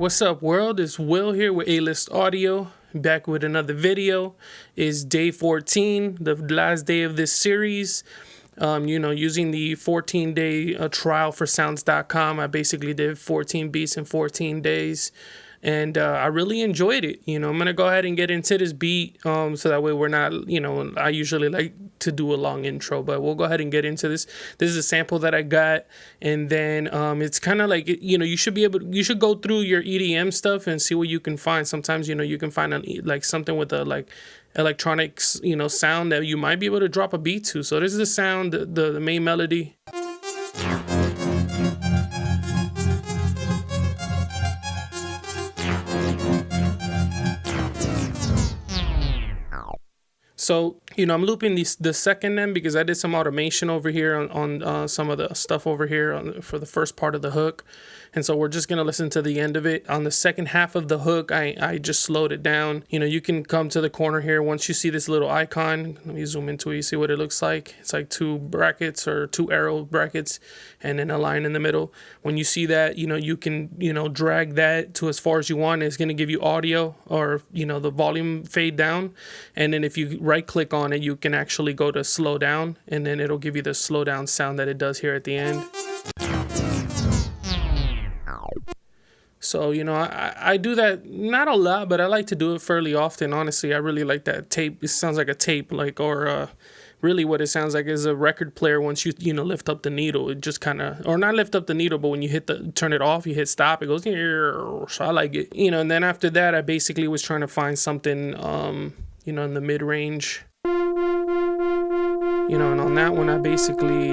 What's up, world? It's Will here with A-List Audio, back with another video. It's day 14, the last day of this series. Using the 14-day trial for sounds.com, I basically did 14 beats in 14 days. And I really enjoyed it. I'm going to go ahead and get into this beat so that way we're not, I usually like to do a long intro, but we'll go ahead and get into this. This is a sample that I got. And then it's kind of like, you should go through your EDM stuff and see what you can find. Sometimes, you can find something with a electronics, sound that you might be able to drop a beat to. So this is the sound, the main melody. So, I'm looping the second end because I did some automation over here on some of the stuff over here for the first part of the hook. And so we're just going to listen to the end of it. On the second half of the hook, I just slowed it down. You can come to the corner here. Once you see this little icon, let me zoom into it, you see what it looks like. It's like two brackets or two arrow brackets and then a line in the middle. When you see that, you can, drag that to as far as you want. It's going to give you audio or, the volume fade down. And then if you right click on it, you can actually go to slow down, and then it'll give you the slow down sound that it does here at the end. So, I do that not a lot, but I like to do it fairly often. Honestly, I really like that tape. It sounds like a tape, really what it sounds like is a record player. Once you lift up the needle, it just kind of, or not lift up the needle, but when you turn it off, you hit stop, it goes, so I like it. And then after that, I basically was trying to find something, in the mid-range. And on that one, I basically,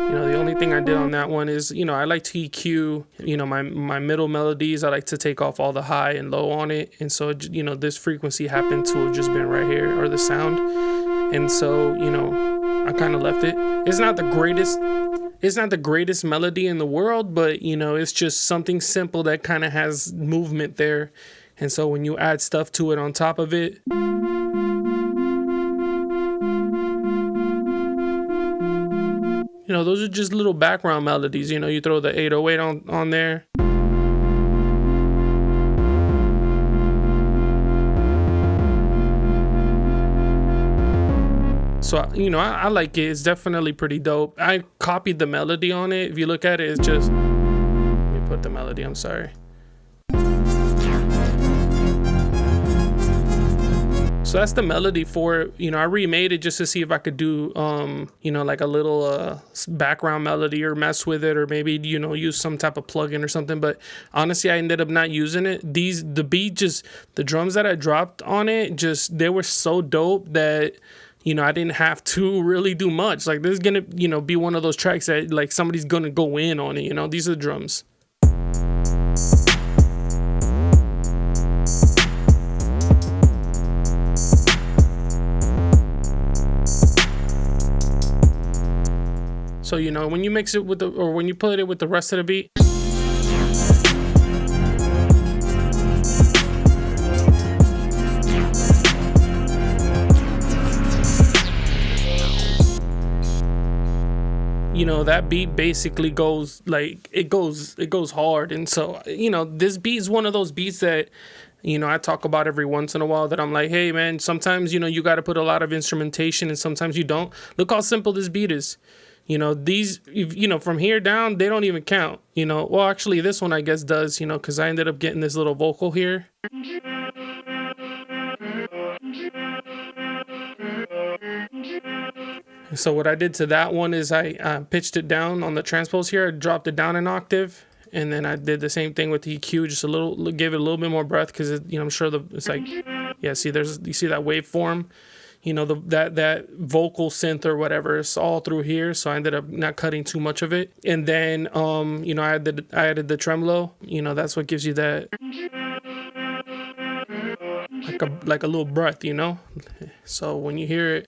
the only thing I did on that one is, I like to EQ, my middle melodies. I like to take off all the high and low on it. And so, this frequency happened to have just been right here, or the sound. And so, I kind of left it. It's not the greatest melody in the world, but, it's just something simple that kind of has movement there. And so when you add stuff to it on top of it, those are just little background melodies. You throw the 808 on there. So, I like it. It's definitely pretty dope. I copied the melody on it. If you look at it, it's just, let me put the melody, I'm sorry. So that's the melody for it. I remade it just to see if I could do, like a little background melody or mess with it, or maybe, use some type of plugin or something. But honestly, I ended up not using it. The drums that I dropped on it, they were so dope that, I didn't have to really do much. Like, this is going to, be one of those tracks that, like, somebody's going to go in on it. These are the drums. So, when you mix it when you put it with the rest of the beat, that beat basically goes it goes hard. And so, this beat is one of those beats that, I talk about every once in a while, that I'm like, hey man, sometimes, you got to put a lot of instrumentation and sometimes you don't. Look how simple this beat is. These, from here down, they don't even count, Well, actually, this one, I guess, does, because I ended up getting this little vocal here. So what I did to that one is I pitched it down on the transpose here. I dropped it down an octave. And then I did the same thing with the EQ, just gave it a little bit more breath because, I'm sure it's like, yeah, see, you see that waveform? That vocal synth or whatever is all through here, so I ended up not cutting too much of it. And then I added the tremolo. That's what gives you that like a little breath. So when you hear it,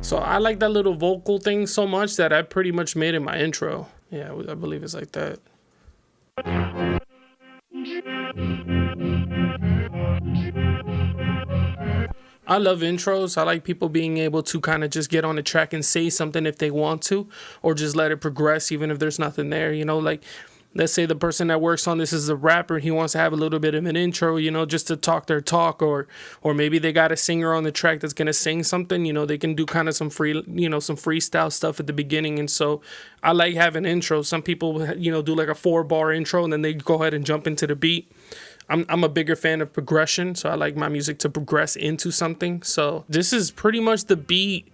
so I like that little vocal thing so much that I pretty much made it my intro. Yeah, I believe it's like that. I love intros. I like people being able to kind of just get on the track and say something if they want to, or just let it progress even if there's nothing there. Like let's say the person that works on this is a rapper and he wants to have a little bit of an intro, just to talk their talk, or maybe they got a singer on the track that's going to sing something, they can do kind of some some freestyle stuff at the beginning. And so I like having intros. Some people, do like a 4-bar intro and then they go ahead and jump into the beat. I'm a bigger fan of progression, so I like my music to progress into something. So this is pretty much the beat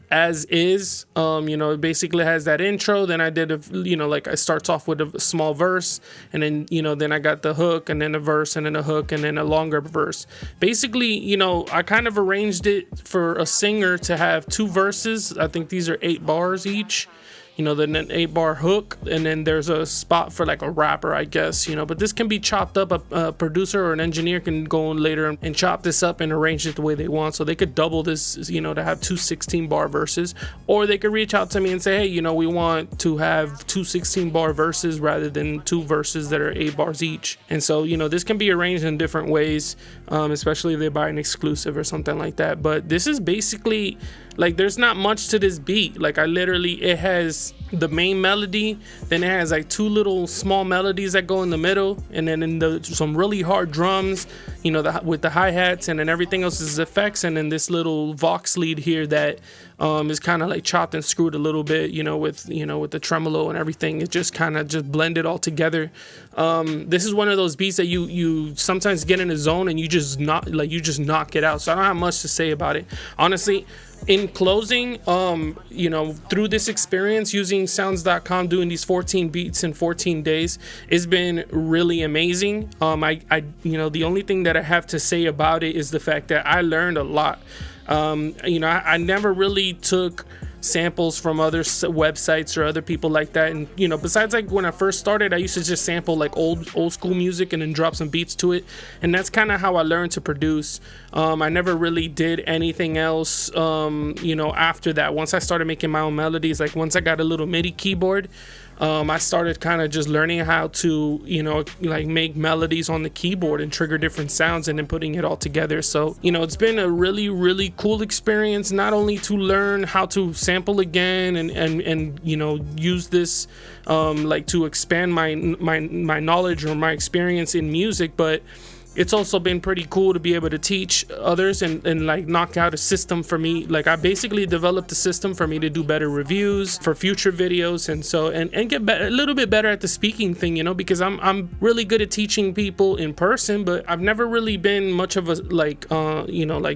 as is. It basically has that intro. Then I did it starts off with a small verse, and then then I got the hook, and then a verse, and then a hook, and then a longer verse. Basically, I kind of arranged it for a singer to have 2 verses. I think these are 8 bars each. Then an 8-bar hook, and then there's a spot for like a rapper, I guess, but this can be chopped up. A producer or an engineer can go in later and chop this up and arrange it the way they want. So they could double this, to have 2 16-bar verses, or they could reach out to me and say, hey, we want to have 2 16-bar verses rather than 2 verses that are 8 bars each. And so, this can be arranged in different ways, especially if they buy an exclusive or something like that. But this is basically like, there's not much to this beat. Like it has the main melody, then it has like 2 little small melodies that go in the middle, and then some really hard drums, with the hi-hats, and then everything else is effects, and then this little Vox lead here that is kind of like chopped and screwed a little bit, with the tremolo and everything. It just kind of just blended all together. This is one of those beats that you sometimes get in a zone and you just knock it out. So I don't have much to say about it, honestly. In closing, through this experience using sounds.com, doing these 14 beats in 14 days, it's been really amazing. The only thing that I have to say about it is the fact that I learned a lot. I never really took samples from other websites or other people like that, and besides like when I first started, I used to just sample like old school music and then drop some beats to it, and that's kind of how I learned to produce. I never really did anything else after that. Once I started making my own melodies, like once I got a little MIDI keyboard, I started kind of just learning how to, make melodies on the keyboard and trigger different sounds and then putting it all together. So, it's been a really, really cool experience, not only to learn how to sample again and use this to expand my knowledge or my experience in music, but it's also been pretty cool to be able to teach others and like knock out a system for me. Like I basically developed a system for me to do better reviews for future videos, and so and get a little bit better at the speaking thing, because I'm really good at teaching people in person, but I've never really been much of a like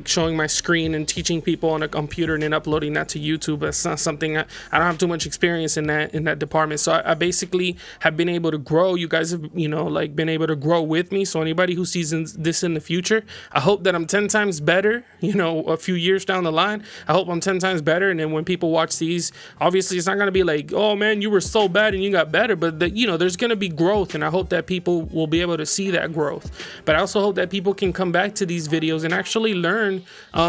showing my screen and teaching people on a computer and then uploading that to YouTube. That's not something I don't have too much experience in that department. So I basically have been able to grow. You guys have been able to grow with me. So anybody who sees this in the future, I hope that I'm 10 times better, a few years down the line. I hope I'm 10 times better, and then when people watch these, obviously it's not going to be like, oh man, you were so bad and you got better, but there's going to be growth, and I hope that people will be able to see that growth. But I also hope that people can come back to these videos and actually learn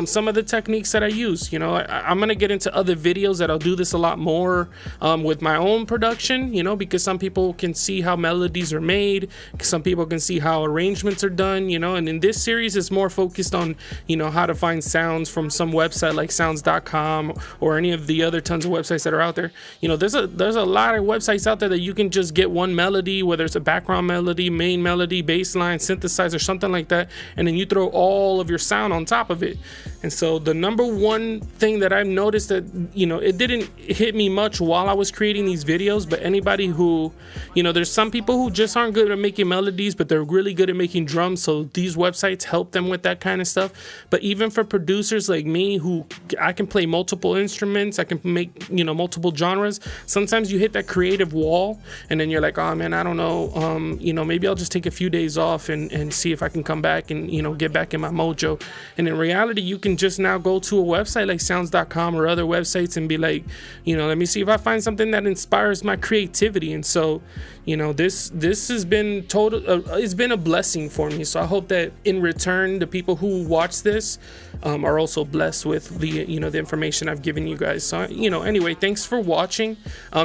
some of the techniques that I use. I'm going to get into other videos that I'll do this a lot more with my own production, because some people can see how melodies are made, some people can see how arrangements are done, and in this series it's more focused on how to find sounds from some website like sounds.com or any of the other tons of websites that are out there. There's a lot of websites out there that you can just get one melody, whether it's a background melody, main melody, bass line, synthesizer, something like that, and then you throw all of your sound on top of it. And so the number one thing that I've noticed that it didn't hit me much while I was creating these videos, but anybody who there's some people who just aren't good at making melodies, but they're really good at making drums. So these websites help them with that kind of stuff. But even for producers like me, who I can play multiple instruments, I can make multiple genres, sometimes you hit that creative wall and then you're like, oh man, I don't know, maybe I'll just take a few days off and see if I can come back and get back in my mojo. And in reality, you can just now go to a website like sounds.com or other websites and be like, let me see if I find something that inspires my creativity. And so this has been it's been a blessing for me. So I hope that in return, the people who watch this are also blessed with the, the information I've given you guys. So, anyway, thanks for watching.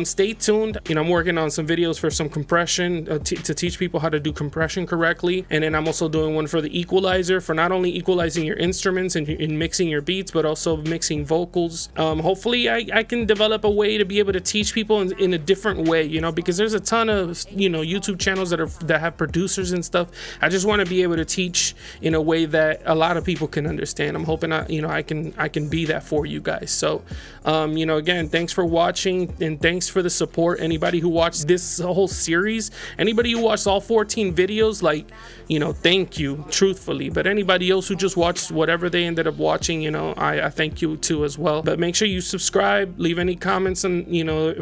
Stay tuned. I'm working on some videos for some compression to teach people how to do compression correctly. And then I'm also doing one for the equalizer, for not only equalizing your instruments and mixing your beats, but also mixing vocals. Hopefully I can develop a way to be able to teach people in a different way, because there's a ton of, YouTube channels that have producers and stuff. I just want to be able to teach in a way that a lot of people can understand. I'm hoping I can be that for you guys. So again, thanks for watching, and thanks for the support. Anybody who watched this whole series, anybody who watched all 14 videos, thank you, truthfully. But anybody else who just watched whatever they ended up watching, I thank you too as well. But make sure you subscribe, leave any comments, and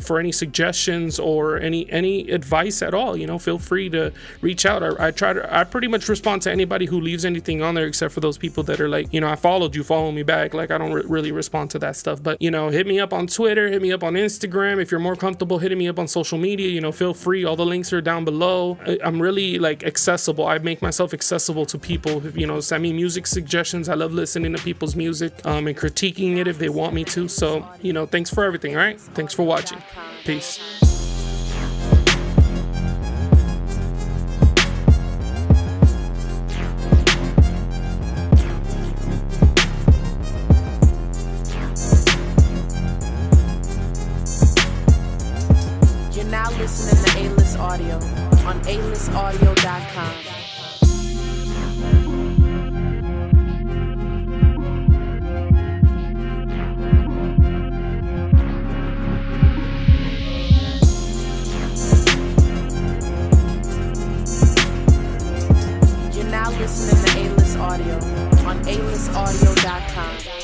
for any suggestions or any advice at all. Feel free to reach out. I pretty much respond to anybody who leaves anything on there, except for those people that are like, I followed you, follow me back. Like, I don't really respond to that stuff. But hit me up on Twitter, hit me up on Instagram. If you're more comfortable hitting me up on social media, feel free. All the links are down below. I'm really accessible. I make myself accessible to people. Send me music suggestions. I love listening to people's music and critiquing it if they want me to. So thanks for everything. All right, thanks for watching. Peace. You're now listening to A-List Audio on alistaudio.com. You're now listening to A-List Audio on alistaudio.com.